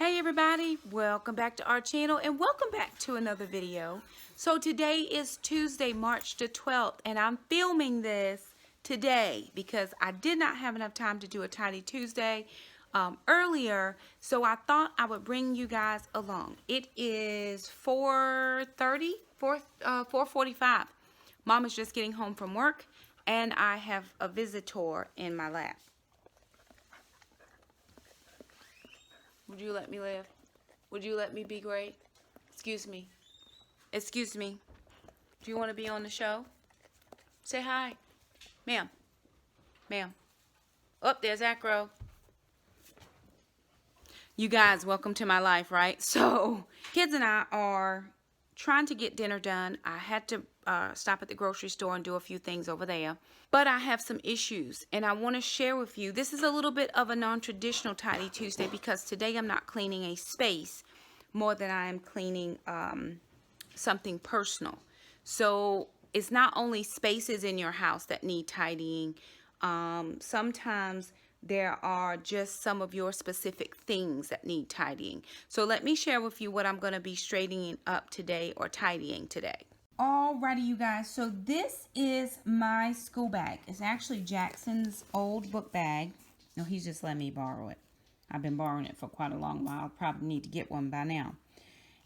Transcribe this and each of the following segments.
Hey everybody, welcome back to our channel and welcome back to another video. So today is Tuesday, March the 12th, and I'm filming this today because I did not have enough time to do a Tidy Tuesday earlier, so I thought I would bring you guys along. It is 4:45. Mom is just getting home from work and I have a visitor in my lap. Would you let me live? Would you let me be great? Excuse me. Excuse me. Do you want to be on the show? Say hi. Ma'am. Ma'am. Oh, there's Acro. You guys, welcome to my life, right? So, kids and I are trying to get dinner done. I had to stop at the grocery store and do a few things over there. But I have some issues, and I want to share with you. This is a little bit of a non-traditional Tidy Tuesday because today I'm not cleaning a space more than I am cleaning something personal. So it's not only spaces in your house that need tidying. Sometimes there are just some of your specific things that need tidying. So let me share with you what I'm going to be straightening up today or tidying today. Alrighty, you guys, so this is my school bag. It's actually Jackson's old book bag. No, he's just let me borrow it. I've been borrowing it for quite a long while. I'll probably need to get one by now.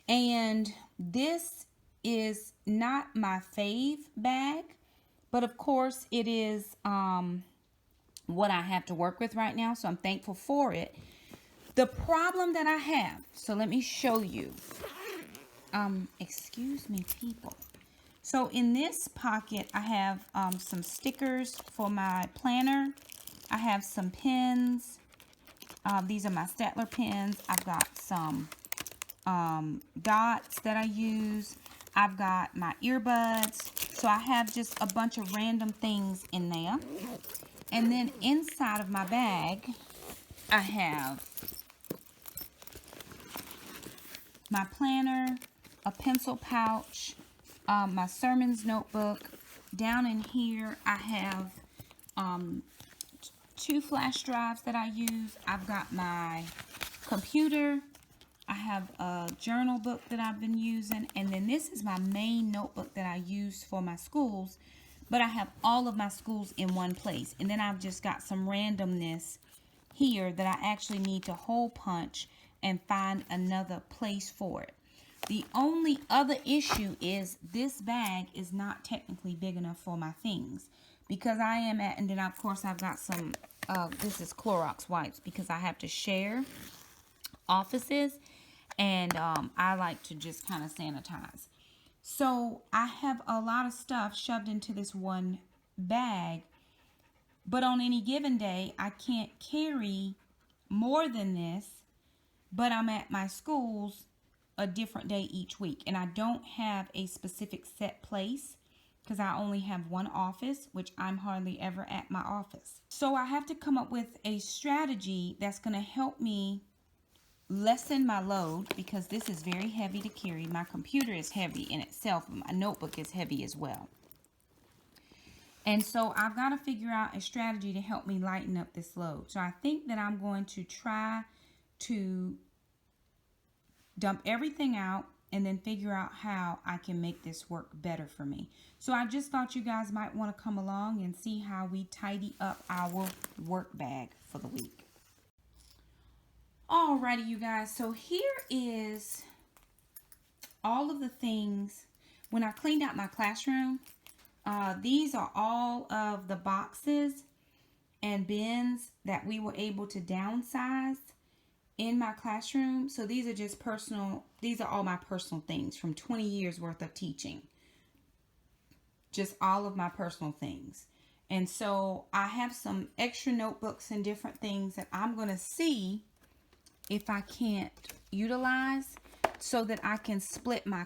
And this is not my fave bag, but of course it is what I have to work with right now, so I'm thankful for it. The problem that I have, so let me show you. Excuse me, people. So in this pocket, I have some stickers for my planner. I have some pens. These are my Statler pens. I've got some dots that I use. I've got my earbuds. So I have just a bunch of random things in there. And then inside of my bag, I have my planner, a pencil pouch, my sermons notebook. Down in here, I have 2 flash drives that I use. I've got my computer. I have a journal book that I've been using. And then this is my main notebook that I use for my schools. But I have all of my schools in one place. And then I've just got some randomness here that I actually need to hole punch and find another place for it. The only other issue is this bag is not technically big enough for my things. Because I am at, and then of course I've got some, this is Clorox wipes because I have to share offices. And I like to just kind of sanitize. So I have a lot of stuff shoved into this one bag. But on any given day, I can't carry more than this. But I'm at my schools a different day each week. And I don't have a specific set place because I only have one office, which I'm hardly ever at my office. So I have to come up with a strategy that's going to help me lessen my load because this is very heavy to carry. My computer is heavy in itself. My notebook is heavy as well. And so I've got to figure out a strategy to help me lighten up this load. So I think that I'm going to try to dump everything out and then figure out how I can make this work better for me. So I just thought you guys might want to come along and see how we tidy up our work bag for the week. Alrighty, you guys, so here is all of the things. When I cleaned out my classroom, these are all of the boxes and bins that we were able to downsize in my classroom. So these are just personal, these are all my personal things from 20 years worth of teaching. Just all of my personal things. And so I have some extra notebooks and different things that I'm going to see if I can't utilize so that I can split my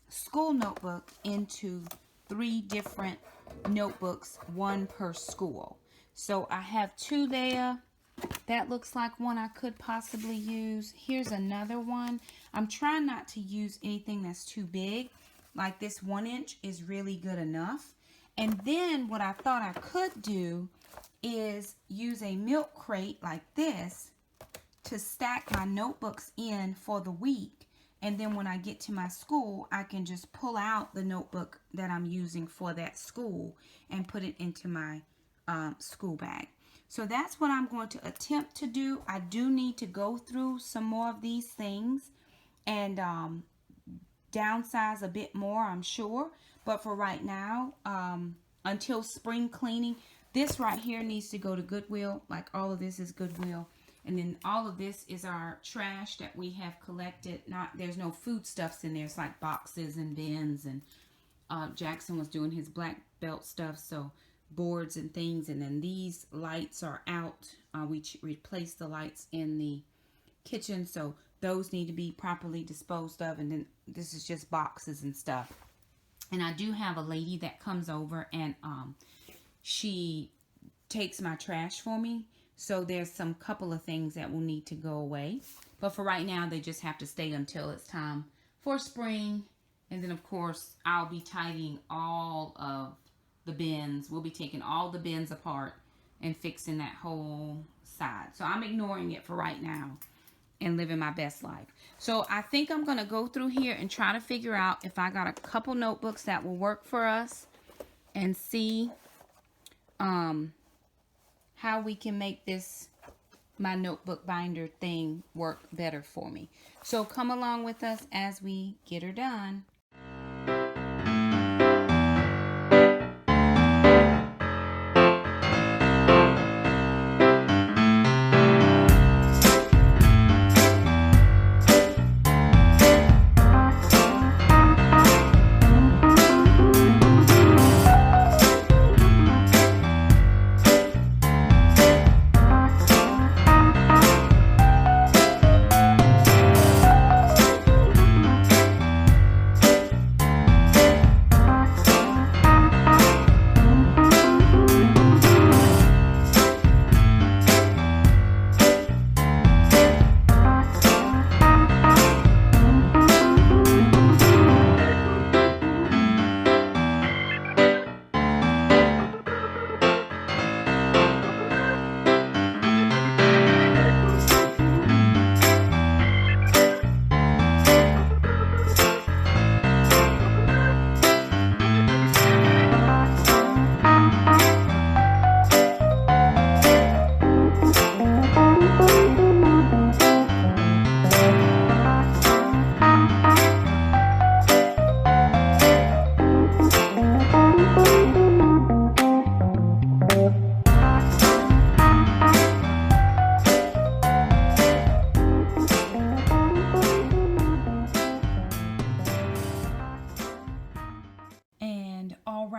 school notebook into 3 different notebooks, 1 per school. So I have 2 there. That looks like one I could possibly use. Here's another one. I'm trying not to use anything that's too big. Like this 1 inch is really good enough. And then what I thought I could do is use a milk crate like this to stack my notebooks in for the week. And then when I get to my school, I can just pull out the notebook that I'm using for that school and put it into my school bag. So that's what I'm going to attempt to do. I do need to go through some more of these things and downsize a bit more, I'm sure. But for right now, until spring cleaning, this right here needs to go to Goodwill. Like all of this is Goodwill. And then all of this is our trash that we have collected. There's no foodstuffs in there. It's like boxes and bins. And Jackson was doing his black belt stuff, so boards and things. And then these lights are out. We replaced the lights in the kitchen, so those need to be properly disposed of. And then this is just boxes and stuff. And I do have a lady that comes over and she takes my trash for me. So there's some couple of things that will need to go away. But for right now, they just have to stay until it's time for spring. And then, of course, I'll be tidying all of the bins. We'll be taking all the bins apart and fixing that whole side. So I'm ignoring it for right now and living my best life. So I think I'm going to go through here and try to figure out if I got a couple notebooks that will work for us and see how we can make this, my notebook binder thing, work better for me. So come along with us as we get her done.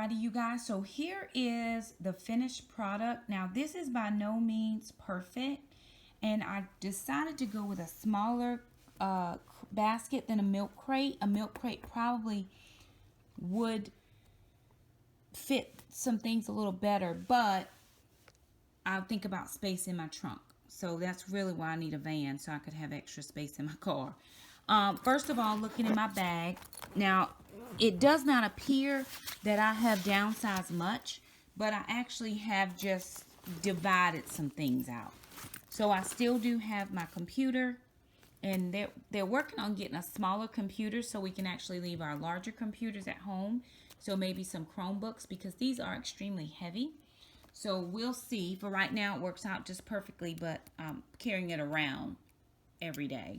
You guys, so here is the finished product. Now this is by no means perfect, and I decided to go with a smaller basket than a milk crate. A milk crate probably would fit some things a little better, but I'll think about space in my trunk. So that's really why I need a van, so I could have extra space in my car. First of all, looking in my bag, now it does not appear that I have downsized much, but I actually have just divided some things out. So I still do have my computer, and they're working on getting a smaller computer so we can actually leave our larger computers at home. So maybe some Chromebooks, because these are extremely heavy. So we'll see. For right now, it works out just perfectly, but I'm carrying it around every day.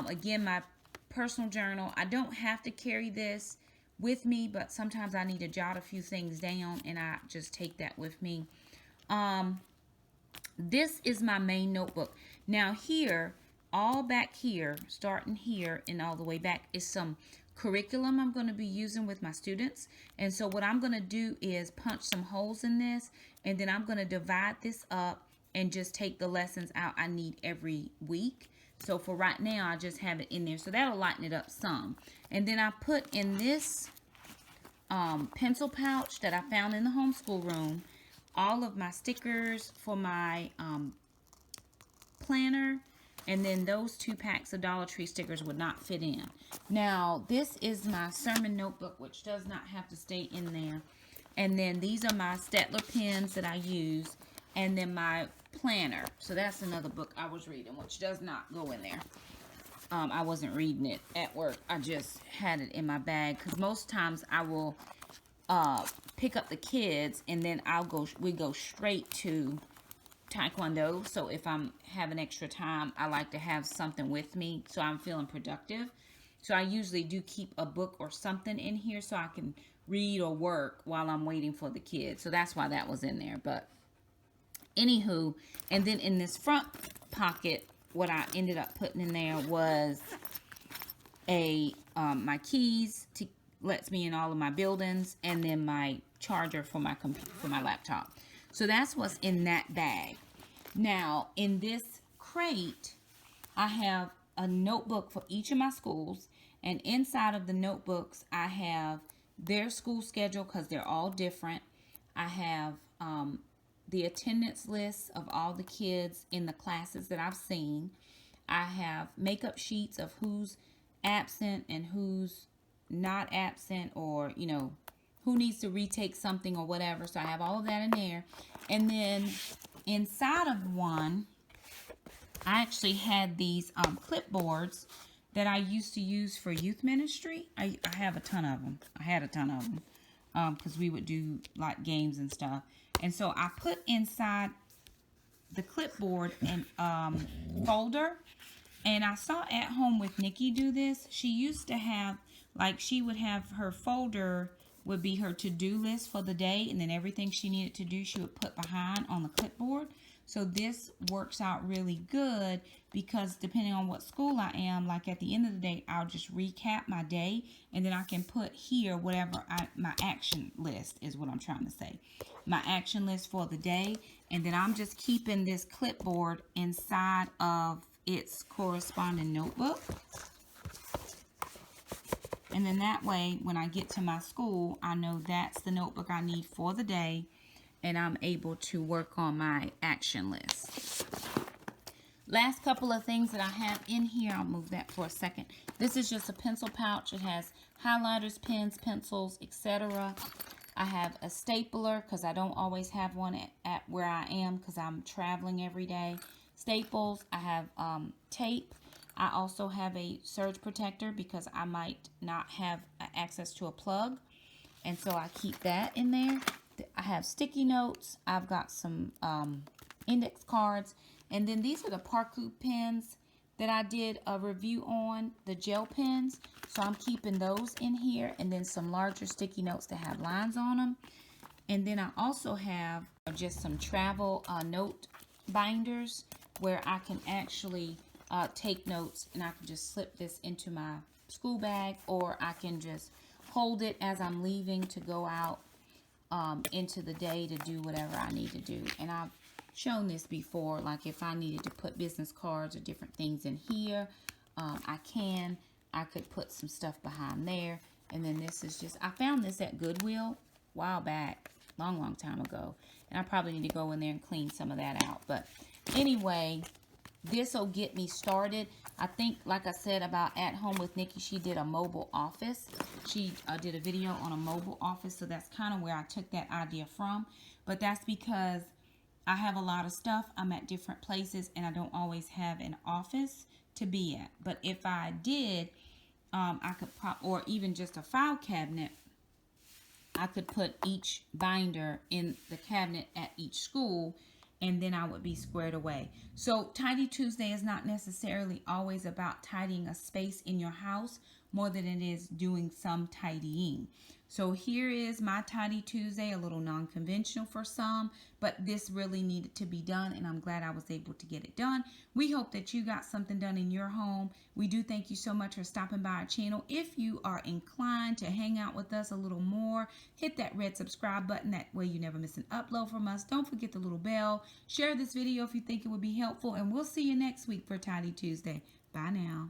Again, my personal journal. I don't have to carry this with me, but sometimes I need to jot a few things down, and I just take that with me. This is my main notebook. Now here, all back here, starting here and all the way back, is some curriculum I'm going to be using with my students. And so what I'm going to do is punch some holes in this, and then I'm going to divide this up and just take the lessons out I need every week. So for right now, I just have it in there. So that'll lighten it up some. And then I put in this pencil pouch that I found in the homeschool room all of my stickers for my planner. And then those 2 packs of Dollar Tree stickers would not fit in. Now, this is my sermon notebook, which does not have to stay in there. And then these are my Staedtler pens that I use. And then my planner. So that's another book I was reading, which does not go in there. I wasn't reading it at work. I just had it in my bag because most times I will pick up the kids and then we go straight to Taekwondo. So if I'm having extra time, I like to have something with me so I'm feeling productive. So I usually do keep a book or something in here so I can read or work while I'm waiting for the kids. So that's why that was in there. But anywho, and then in this front pocket, what I ended up putting in there was my keys to lets me in all of my buildings, and then my charger for my computer, for my laptop. So that's what's in that bag. Now in this crate, I have a notebook for each of my schools, and inside of the notebooks I have their school schedule because they're all different. I have the attendance list of all the kids in the classes that I've seen. I have makeup sheets of who's absent and who's not absent, or you know, who needs to retake something or whatever. So I have all of that in there. And then inside of one, I actually had these clipboards that I used to use for youth ministry. I have a ton of them. I had a ton of them because we would do like games and stuff. And so I put inside the clipboard an folder. And I saw At Home with Nikki do this. She used to have, like, she would have her folder would be her to-do list for the day, and then everything she needed to do she would put behind on the clipboard. So this works out really good because depending on what school I am, like at the end of the day, I'll just recap my day, and then I can put here whatever my action list is what I'm trying to say. My action list for the day, and then I'm just keeping this clipboard inside of its corresponding notebook. And then that way, when I get to my school, I know that's the notebook I need for the day, and I'm able to work on my action list. Last couple of things that I have in here, I'll move that for a second. This is just a pencil pouch. It has highlighters, pens, pencils, etc. I have a stapler because I don't always have one at where I am because I'm traveling every day. Staples. I have tape. I also have a surge protector because I might not have access to a plug, and so I keep that in there. I have sticky notes. I've got some index cards, and then these are the Parku pens that I did a review on, the gel pens. So I'm keeping those in here, and then some larger sticky notes that have lines on them. And then I also have just some travel note binders where I can actually take notes, and I can just slip this into my school bag, or I can just hold it as I'm leaving to go out into the day to do whatever I need to do. And I've shown this before, like if I needed to put business cards or different things in here, I could put some stuff behind there. And then this is just, I found this at Goodwill a while back, long time ago, and I probably need to go in there and clean some of that out. But anyway, this will get me started. I think, like I said about At Home with Nikki, she did a mobile office. She did a video on a mobile office, so that's kind of where I took that idea from. But that's because I have a lot of stuff. I'm at different places, and I don't always have an office to be at. But if I did, I could or even just a file cabinet, I could put each binder in the cabinet at each school, and then I would be squared away. So Tidy Tuesday is not necessarily always about tidying a space in your house more than it is doing some tidying. So here is my Tidy Tuesday, a little non-conventional for some, but this really needed to be done, and I'm glad I was able to get it done. We hope that you got something done in your home. We do thank you so much for stopping by our channel. If you are inclined to hang out with us a little more, hit that red subscribe button. That way you never miss an upload from us. Don't forget the little bell. Share this video if you think it would be helpful, and we'll see you next week for Tidy Tuesday. Bye now.